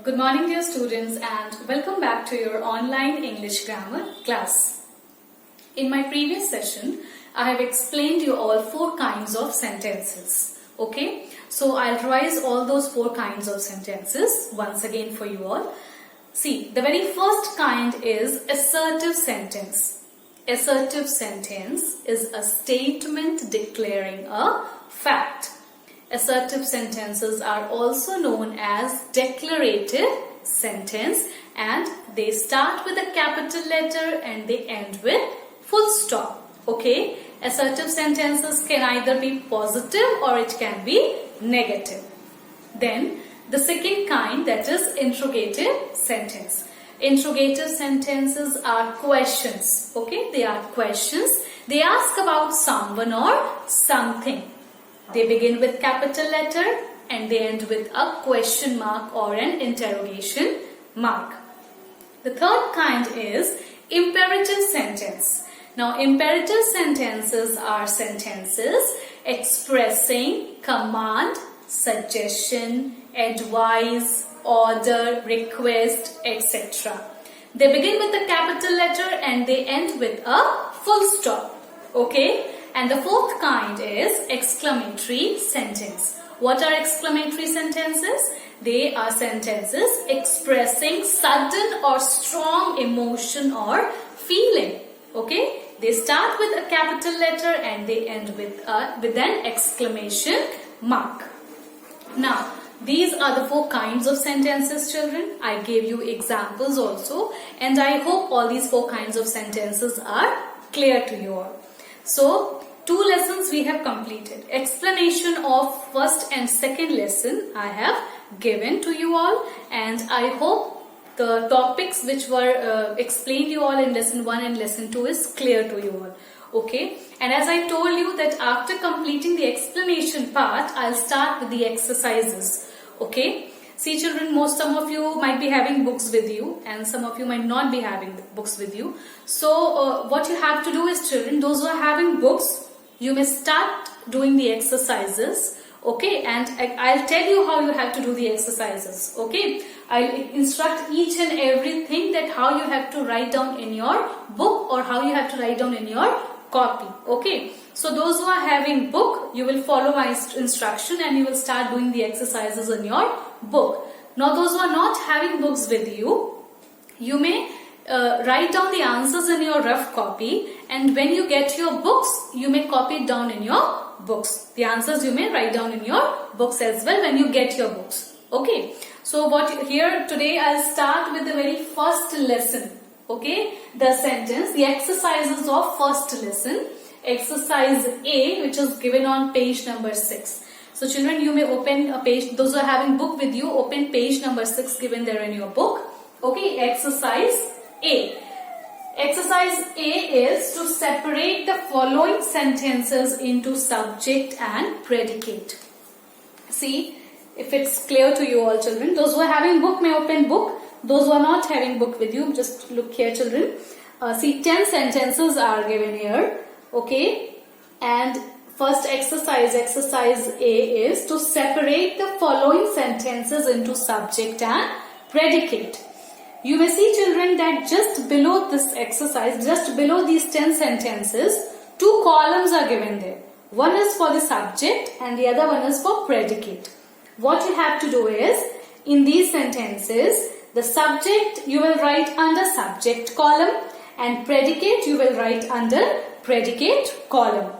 Good morning, dear students, and welcome back to your online English grammar class. In my previous session, I have explained you all 4 kinds of sentences. Okay, so I'll revise all those 4 kinds of sentences once again for you all. See, the very first kind is assertive sentence. Assertive sentence is a statement declaring a fact. Assertive sentences are also known as declarative sentence, and they start with a capital letter and they end with full stop. Okay, assertive sentences can either be positive or it can be negative. Then the second kind, that is interrogative sentence. Interrogative sentences are questions. Okay, they are questions. They ask about someone or something. They begin with capital letter and they end with a question mark or an interrogation mark. The third kind is imperative sentence. Now, imperative sentences are sentences expressing command, suggestion, advice, order, request, etc. They begin with a capital letter and they end with a full stop. Okay? And the fourth kind is exclamatory sentence. What are exclamatory sentences? They are sentences expressing sudden or strong emotion or feeling. Okay? They start with a capital letter and they end with an exclamation mark. Now, these are the 4 kinds of sentences, children. I gave you examples also, and I hope all these 4 kinds of sentences are clear to you all. So, 2 lessons we have completed. Explanation of first and second lesson I have given to you all, and I hope the topics which were explained you all in lesson 1 and lesson 2 is clear to you all. Okay, and as I told you that after completing the explanation part, I'll start with the exercises. Okay, see children, some of you might be having books with you and some of you might not be having books with you. So what you have to do is, children, those who are having books, you may start doing the exercises. Okay, and I'll tell you how you have to do the exercises. Okay, I'll instruct each and everything that how you have to write down in your book or how you have to write down in your copy. Okay, so those who are having book, you will follow my instruction and you will start doing the exercises in your book. Now those who are not having books with you, you may write down the answers in your rough copy, and when you get your books, you may copy it down in your books. The answers you may write down in your books as well when you get your books. Okay, so here today I'll start with the very first lesson. Okay, the sentence, the exercises of first lesson, exercise A, which is given on page number 6. So children, you may open a page, those who are having book with you, open page number 6 given there in your book. Okay, exercise A. Exercise A is to separate the following sentences into subject and predicate. See if it's clear to you all, children. Those who are having book may open book. Those who are not having book with you, just look here, children. See, 10 sentences are given here. Okay, and first exercise A is to separate the following sentences into subject and predicate. You may see, children, that just below this exercise, just below these 10 sentences, 2 columns are given there. One is for the subject and the other one is for predicate. What you have to do is, in these sentences, the subject you will write under subject column and predicate you will write under predicate column.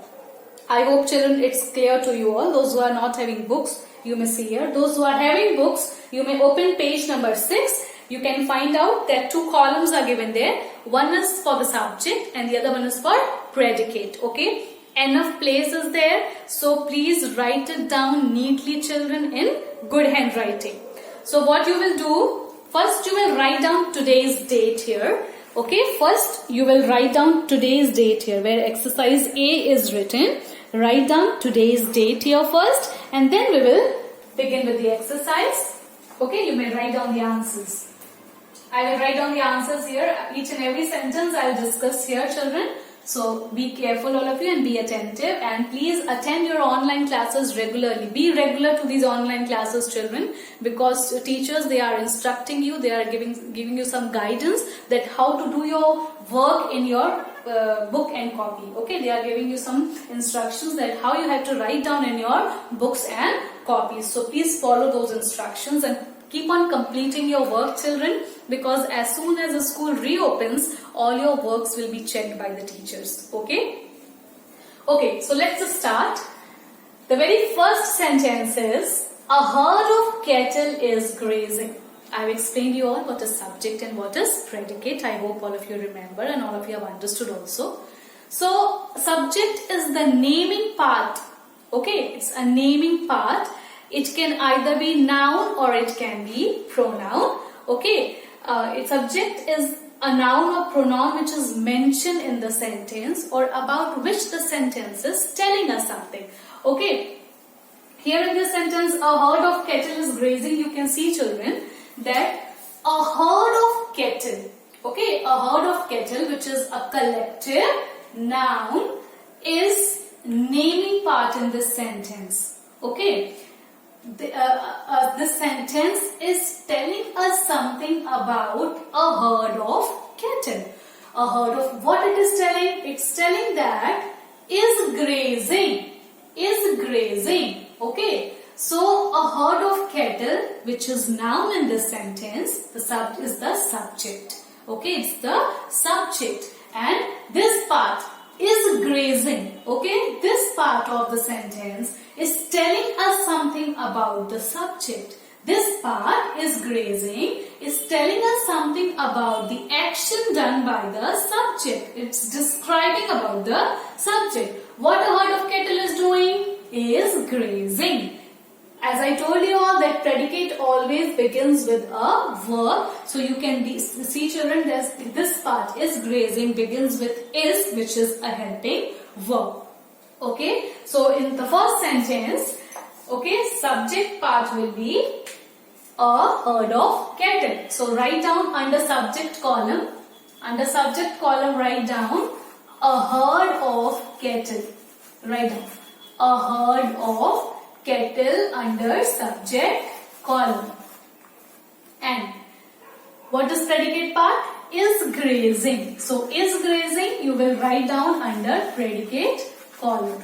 I hope, children, it's clear to you all. Those who are not having books, you may see here. Those who are having books, you may open page number 6. You can find out that 2 columns are given there. One is for the subject and the other one is for predicate. Okay, enough place is there. So please write it down neatly, children, in good handwriting. So what you will do, first you will write down today's date here. Okay, first you will write down today's date here where exercise A is written. Write down today's date here first and then we will begin with the exercise. Okay, you may write down the answers. I will write down the answers here. Each and every sentence I will discuss here, children. So be careful all of you and be attentive, and please attend your online classes regularly. Be regular to these online classes, children, because teachers, they are instructing you, they are giving you some guidance that how to do your work in your book and copy. Okay, they are giving you some instructions that how you have to write down in your books and copies. So please follow those instructions and keep on completing your work, children, because as soon as the school reopens, all your works will be checked by the teachers. Okay? Okay, so let's just start. The very first sentence is, a herd of cattle is grazing. I've explained you all what is subject and what is predicate. I hope all of you remember and all of you have understood also. So, subject is the naming part. Okay, it's a naming part. It can either be noun or it can be pronoun. Okay, its subject is a noun or pronoun which is mentioned in the sentence or about which the sentence is telling us something. Okay, here in this sentence, a herd of cattle is grazing. You can see, children, that a herd of cattle, okay, a herd of cattle, which is a collective noun, is naming part in this sentence. Okay, this sentence is telling us something about a herd of cattle. A herd of what it is telling? It's telling that is grazing. Is grazing. Okay. So a herd of cattle, which is noun in this sentence, is the subject. Okay, it's the subject. And this part is grazing. Okay, this part of the sentence is telling us something about the subject. This part is grazing, is telling us something about the action done by the subject. It's describing about the subject. What a herd of cattle is doing is grazing. As I told you all that predicate always begins with a verb. So you can see, children, this part is grazing begins with is, which is a helping verb. Okay. So in the first sentence, okay, subject part will be a herd of cattle. So write down under subject column. Under subject column, write down a herd of cattle. Write down a herd of cattle under subject column. And what is predicate part? Is grazing. So is grazing you will write down under predicate column.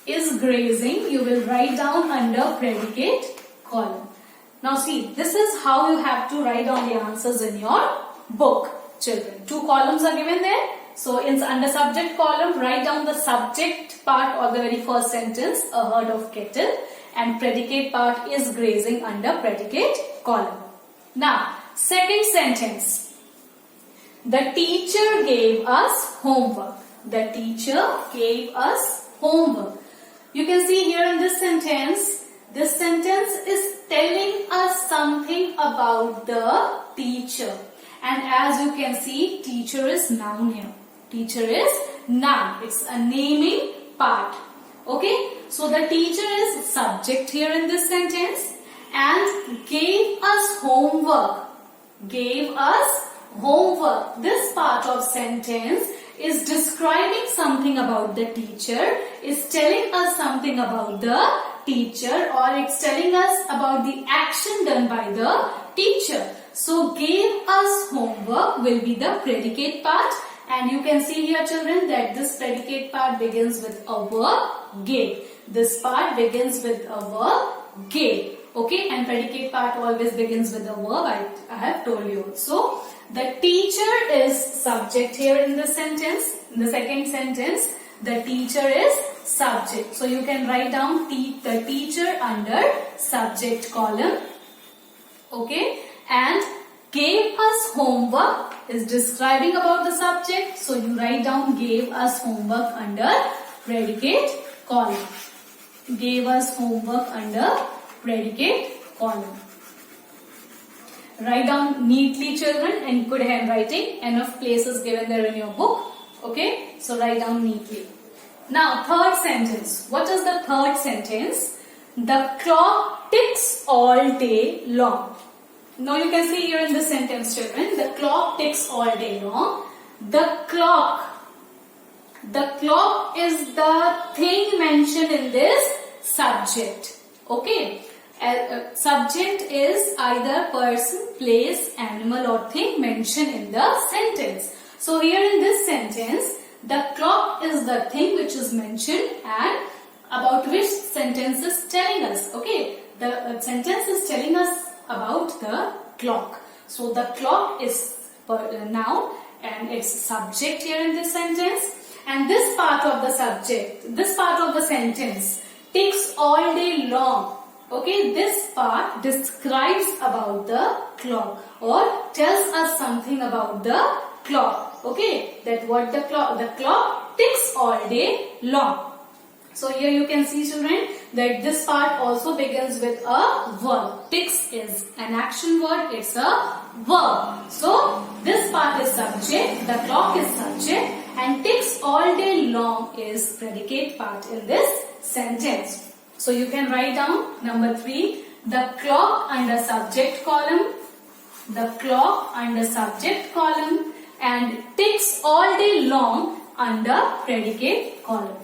Is grazing you will write down under predicate column. Now see, this is how you have to write down the answers in your book, children. Two columns are given there. So in under subject column, write down the subject part of the very first sentence, a herd of cattle, and predicate part is grazing under predicate column. Now, second sentence. The teacher gave us homework. The teacher gave us homework. You can see here in this sentence is telling us something about the teacher. And as you can see, teacher is noun here. Teacher is noun. It's a naming part. Okay. So the teacher is subject here in this sentence and gave us homework. Gave us homework. This part of sentence is describing something about the teacher, is telling us something about the teacher, or it's telling us about the action done by the teacher. So gave us homework will be the predicate part, and you can see here, children, that this predicate part begins with a verb gave. This part begins with a verb gave. Okay, and predicate part always begins with a verb. I have told you. So the teacher is subject here in this sentence. In the second sentence, the teacher is subject. So you can write down the teacher under subject column. Okay, and gave us homework is describing about the subject. So you write down gave us homework under predicate column. Gave us homework under predicate column. Write down neatly, children, in good handwriting. Enough places given there in your book. Okay, so write down neatly. Now, third sentence. What is the third sentence? The clock ticks all day long. Now you can see here in this sentence, children, the clock ticks all day long. The clock the clock is the thing mentioned in this subject. Okay. Subject is either person, place, animal or thing mentioned in the sentence. So here in this sentence, the clock is the thing which is mentioned and about which sentence is telling us. Okay, the sentence is telling us about the clock. So the clock is noun and its subject here in this sentence. And this part of the subject, this part of the sentence takes all day long. Okay, this part describes about the clock or tells us something about the clock. Okay, that what the clock ticks all day long. So here you can see, children, that this part also begins with a verb. Ticks is an action word, it's a verb. So this part is subject, the clock is subject, and ticks all day long is predicate part in this sentence. So you can write down number 3, the clock under subject column, the clock under subject column, and ticks all day long under predicate column.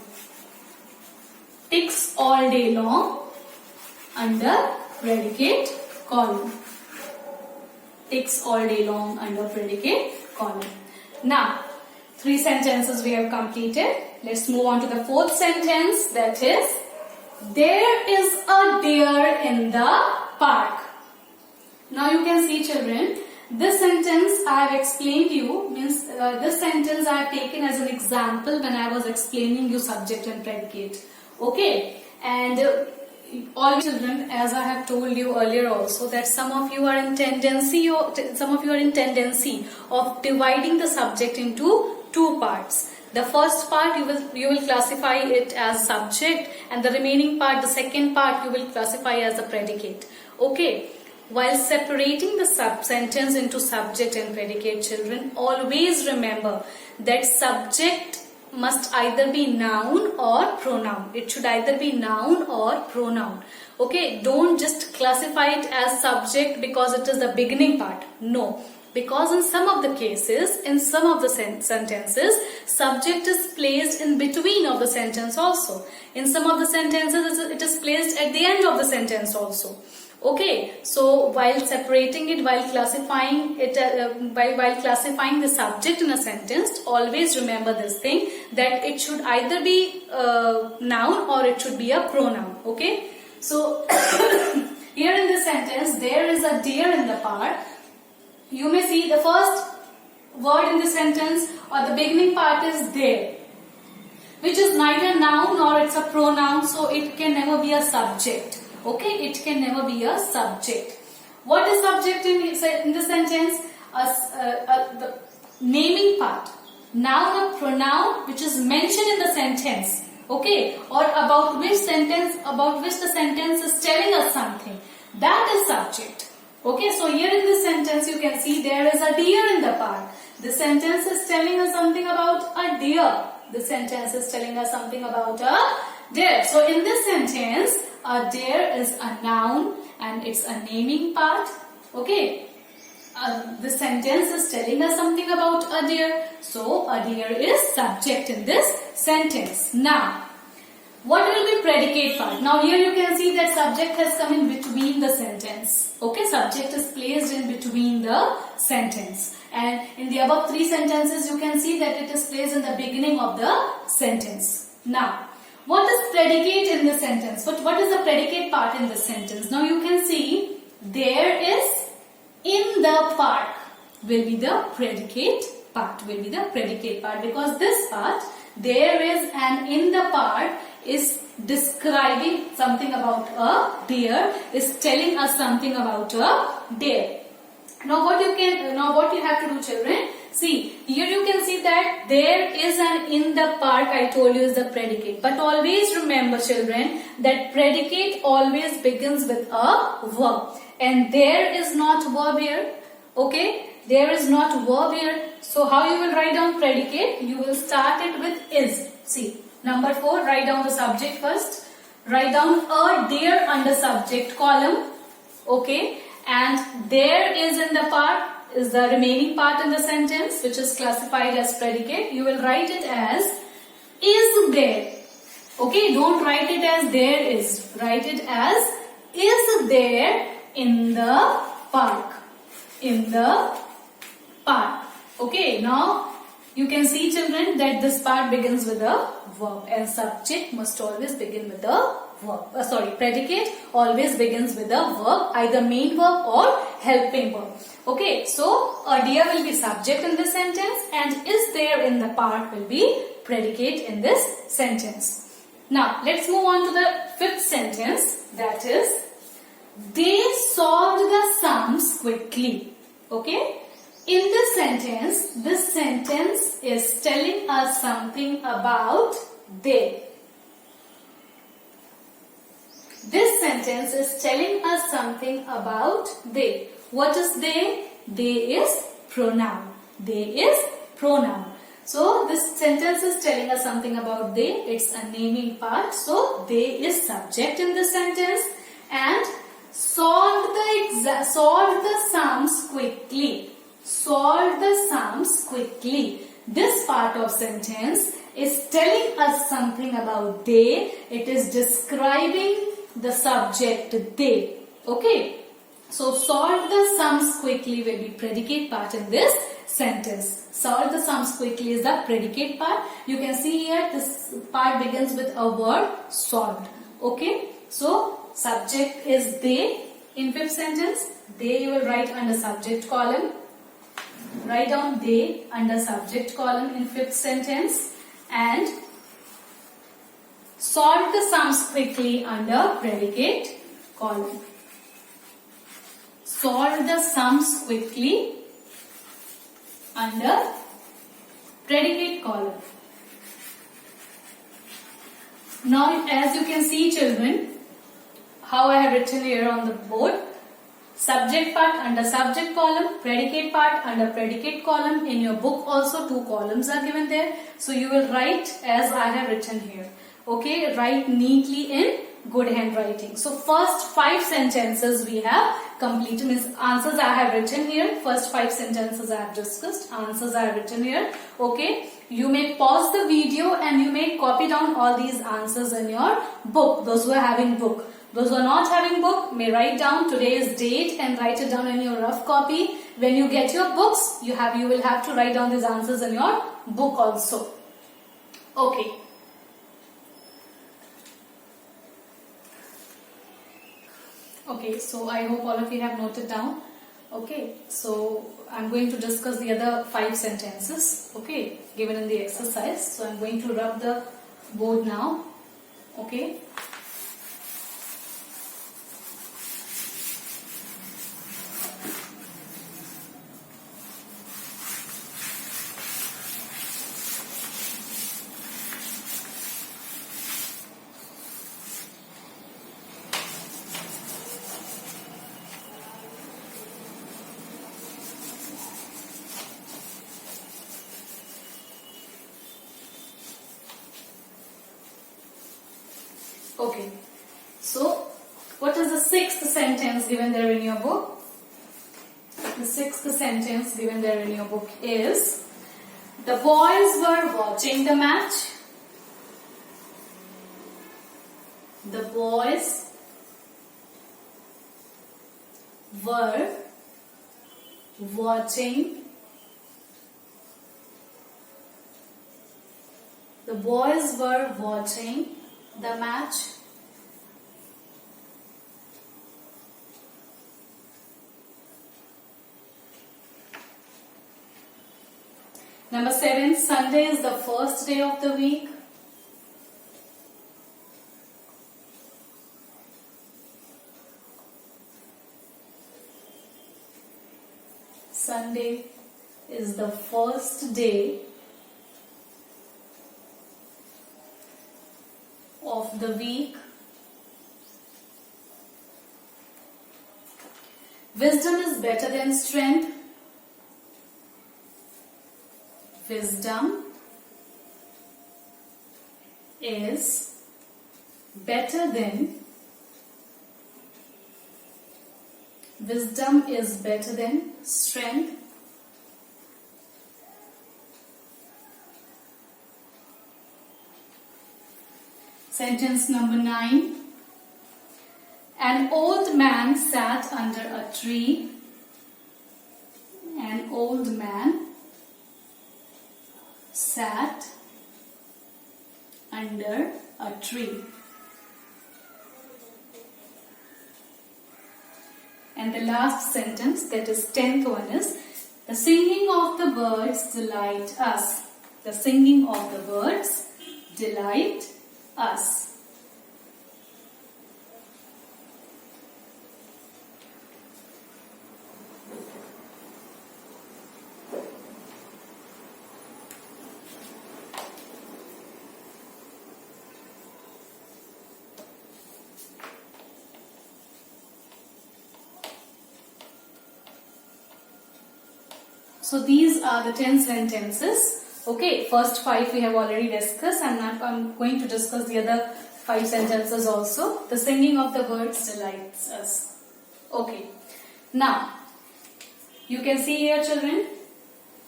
Ticks all day long under predicate column. Ticks all day long under predicate column. Now, 3 sentences we have completed. Let's move on to the 4th sentence, that is, there is a deer in the park. Now you can see, children, this sentence I have explained you, means this sentence I have taken as an example when I was explaining you subject and predicate. Okay, and all children, as I have told you earlier also, that some of you are in tendency of dividing the subject into 2 parts. The first part you will classify it as subject, and the remaining part, the second part, you will classify as a predicate. Okay. While separating the sentence into subject and predicate, children, always remember that subject must either be noun or pronoun. It should either be noun or pronoun. Okay, don't just classify it as subject because it is the beginning part. No, because in some of the cases, in some of the sentences, subject is placed in between of the sentence also. In some of the sentences, it is placed at the end of the sentence also. Okay, so while separating it, while classifying it, while classifying the subject in a sentence, always remember this thing, that it should either be noun or it should be a pronoun. Okay, so here in this sentence, there is a deer in the park. You may see the first word in the sentence or the beginning part is there, which is neither noun nor it's a pronoun, so it can never be a subject. Okay, it can never be a subject. What is subject in the sentence? The naming part. Noun or pronoun which is mentioned in the sentence. Okay, or about which the sentence is telling us something. That is subject. Okay, so here in this sentence you can see there is a deer in the park. The sentence is telling us something about a deer. The sentence is telling us something about a deer. So in this sentence, a deer is a noun and it's a naming part. Okay, the sentence is telling us something about a deer. So a deer is subject in this sentence. Now, what will be predicate part? Now here you can see that subject has come in between the sentence. Okay, subject is placed in between the sentence. And in the above 3 sentences, you can see that it is placed in the beginning of the sentence. Now, what is predicate in the sentence? What is the predicate part in the sentence? Now you can see there is in the park will be the predicate part. Will be the predicate part because this part, there is and in the part is describing something about a deer, is telling us something about a deer. Now what you have to do, children? See, here you can see that there is an in the park, I told you, is the predicate. But always remember, children, that predicate always begins with a verb. And there is not verb here. Okay, there is not verb here. So how you will write down predicate? You will start it with is. See, number 4, write down the subject first. Write down a deer under subject column. Okay, and there is in the park is the remaining part in the sentence which is classified as predicate. You will write it as is there. Okay, don't write it as there is. Write it as is there in the park. In the park. Okay, now you can see, children, that this part begins with a verb, and subject must always begin with a verb. Predicate always begins with a verb, either main verb or helping verb. Okay, so a deer will be subject in this sentence, and is there in the park will be predicate in this sentence. Now, let's move on to the fifth sentence, that is, they solved the sums quickly. Okay? In this sentence is telling us something about they. This sentence is telling us something about they. What is they? They is pronoun. They is pronoun. So this sentence is telling us something about they. It's a naming part. So they is subject in this sentence, and solved the sums quickly. Solved the sums quickly. This part of sentence is telling us something about they. It is describing the subject they. Okay. So solve the sums quickly will be predicate part in this sentence. Solve the sums quickly is the predicate part. You can see here this part begins with a word solved. Okay. So subject is they in fifth sentence. They you will write under subject column. Write down they under subject column in fifth sentence, and solve the sums quickly under predicate column. Solve the sums quickly under predicate column. Now, as you can see, children, how I have written here on the board, subject part under subject column, predicate part under predicate column. In your book also 2 columns are given there. So you will write as I have written here. Okay, write neatly in good handwriting. So first 5 sentences we have completed, means answers I have written here. First 5 sentences I have discussed, answers I have written here. Okay, you may pause the video and you may copy down all these answers in your book, those who are having book. Those who are not having book may write down today's date and write it down in your rough copy. When you get your books, you will have to write down these answers in your book also. Okay. Okay, so I hope all of you have noted down. Okay, so I'm going to discuss the other 5 sentences, okay, given in the exercise. So I'm going to rub the board now. Okay. Okay, so what is the 6th sentence given there in your book? The 6th sentence given there in your book is, the boys were watching the match. The boys were watching. The boys were watching the match. Number 7, Sunday is the first day of the week. Sunday is the first day of the week. Wisdom is better than strength. Wisdom is better than. Wisdom is better than strength. Sentence number 9. An old man sat under a tree. An old man sat under a tree. And the last sentence, that is 10th one, is the singing of the birds delight us. The singing of the birds delight us. So these are the 10 sentences. Okay, first 5 we have already discussed, and now I'm going to discuss the other 5 sentences also. The singing of the birds delights us. Okay, now you can see here, children.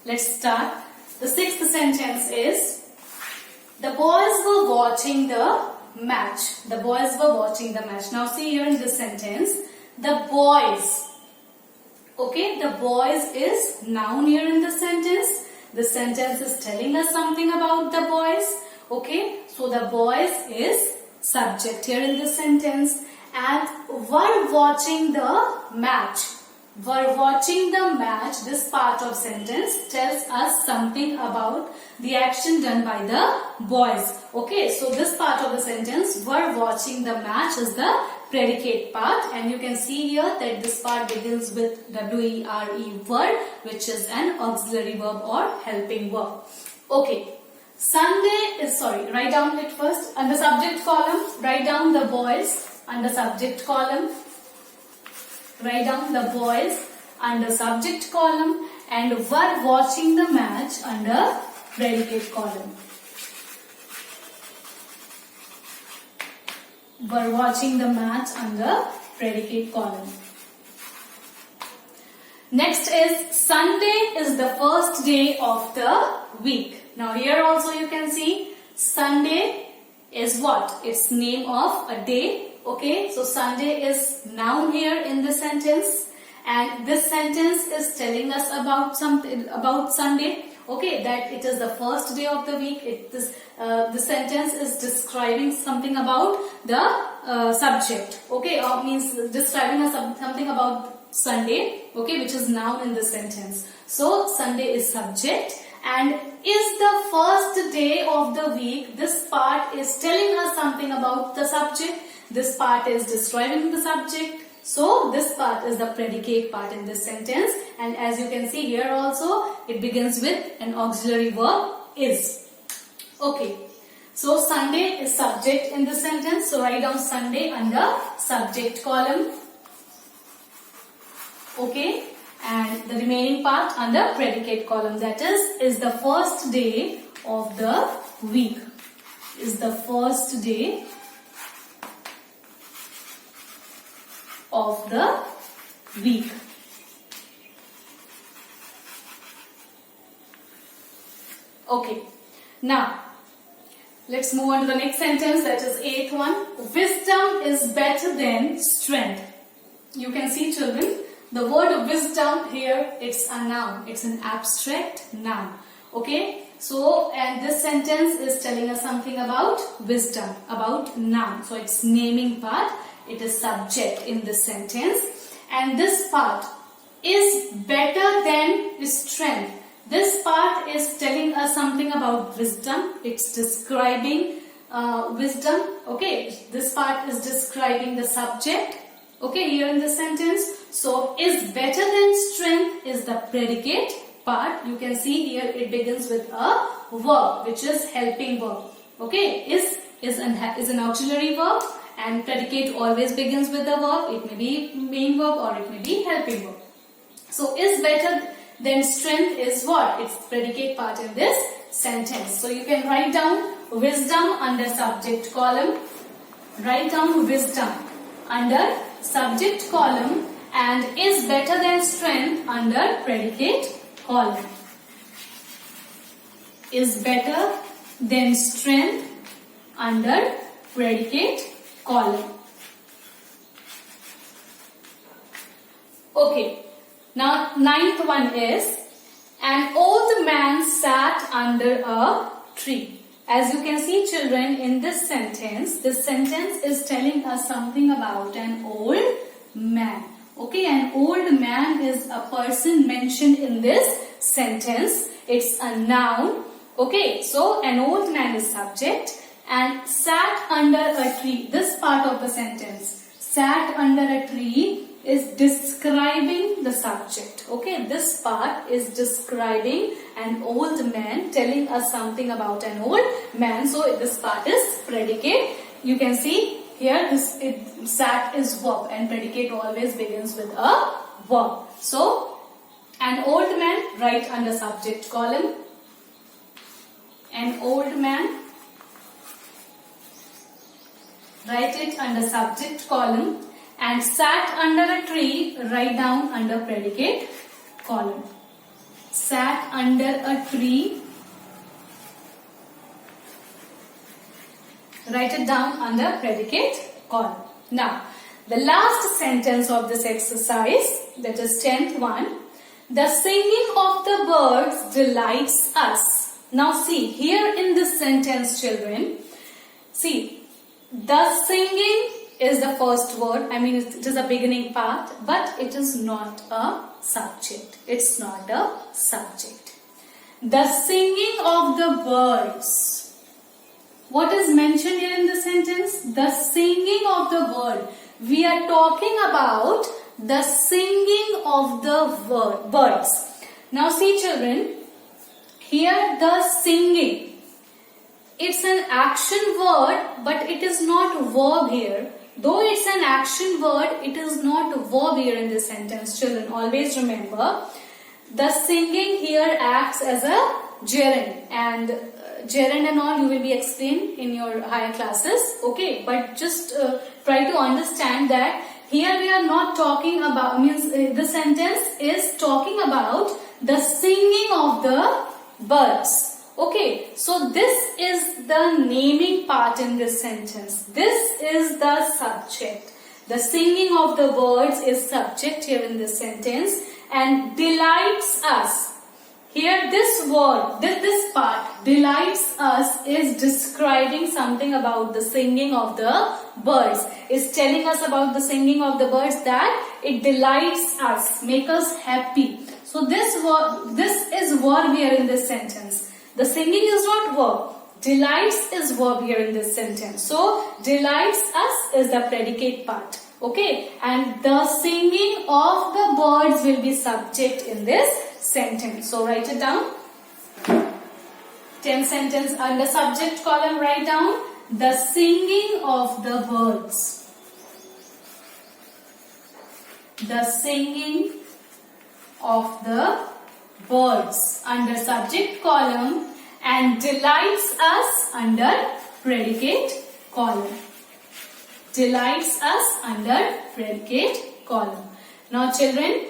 Let's start. The 6th sentence is, the boys were watching the match. The boys were watching the match. Now see here in this sentence, the boys. Okay, the boys is noun here in the sentence. The sentence is telling us something about the boys. Okay, so the boys is subject here in the sentence. And were watching the match. Were watching the match, this part of sentence tells us something about the action done by the boys. Okay, so this part of the sentence, were watching the match, is the predicate part, and you can see here that this part begins with W-E-R-E, were, which is an auxiliary verb or helping verb. Okay, write down it first. Under subject column, write down the boys under subject column. Write down the boys under subject column and were watching the match under predicate column. Were watching the match under predicate column. Next is Sunday is the first day of the week. Now here also you can see Sunday is what? It's name of a day. Okay, so Sunday is noun here in the sentence, and this sentence is telling us about something about Sunday. Okay, that it is the first day of the week. The sentence is describing something about the subject. Okay, or means describing something about Sunday. Okay, which is noun in the sentence. So Sunday is subject and is the first day of the week. This part is telling us something about the subject. This part is describing the subject. So this part is the predicate part in this sentence, and as you can see here also it begins with an auxiliary verb is. Okay, so Sunday is subject in this sentence, so write down Sunday under subject column. Okay, and the remaining part under predicate column, that is the first day of the week. Is the first day of the week. Okay, now let's move on to the next sentence, that is 8th one. Wisdom is better than strength. You can see, children, the word wisdom here, it's a noun, it's an abstract noun. Okay, so and this sentence is telling us something about wisdom, about noun. So it's naming part. It is subject in this sentence, and this part is better than strength. This part is telling us something about wisdom. It's describing wisdom. Okay, this part is describing the subject. Okay, here in this sentence. So is better than strength is the predicate part. You can see here it begins with a verb, which is helping verb. Okay, is an auxiliary verb. And predicate always begins with a verb. It may be main verb or it may be helping verb. So is better than strength is what? It's predicate part in this sentence. So you can write down wisdom under subject column. Write down wisdom under subject column and is better than strength under predicate column. Is better than strength under predicate column. Okay, now ninth one is, an old man sat under a tree. As you can see, children, in this sentence is telling us something about an old man. Okay, an old man is a person mentioned in this sentence. It's a noun. Okay, so an old man is subject and sat under a tree. This part of the sentence, sat under a tree, is describing the subject. Okay, this part is describing an old man, telling us something about an old man. So this part is predicate. You can see here sat is verb and predicate always begins with a verb. So an old man, write under subject column. An old man, write it under subject column. And sat under a tree, write down under predicate column. Sat under a tree, write it down under predicate column. Now, the last sentence of this exercise, that is 10th one. The singing of the birds delights us. Now see, here in this sentence, children, see, the singing is the first word. I mean, it is a beginning part, but it is not a subject. It's not a subject. The singing of the birds. What is mentioned here in the sentence? The singing of the bird. We are talking about the singing of the birds. Now see, children, here the singing. It's an action word, but it is not verb here. Though it's an action word, it is not verb here in this sentence. Children, always remember, the singing here acts as a gerund, and gerund and all you will be explained in your higher classes. Okay, but just try to understand that here we are not talking about, the sentence is talking about the singing of the birds. Okay, so this is the naming part in this sentence. This is the subject. The singing of the birds is subject here in this sentence, and delights us. Here this word, this part, delights us, is describing something about the singing of the birds. Is telling us about the singing of the birds, that it delights us, make us happy. So this is verb here in this sentence. The singing is not verb. Delights is verb here in this sentence. So delights us is the predicate part. Okay, and the singing of the birds will be subject in this sentence. So write it down. 10 sentence under subject column, write down the singing of the birds. The singing of the birds under subject column, and delights us under predicate column. Delights us under predicate column. Now children,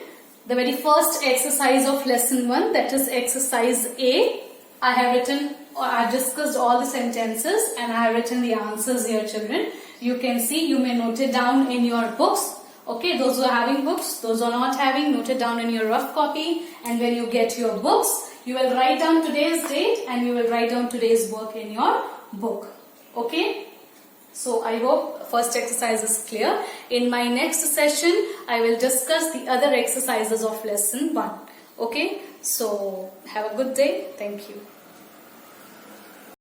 the very first exercise of lesson 1, that is exercise A. I have discussed all the sentences and I have written the answers here, children. You can see, you may note it down in your books. Okay, those who are having books, those who are not having, note it down in your rough copy, and when you get your books, you will write down today's date and you will write down today's work in your book. Okay, so I hope first exercise is clear. In my next session, I will discuss the other exercises of lesson 1. Okay, so have a good day. Thank you.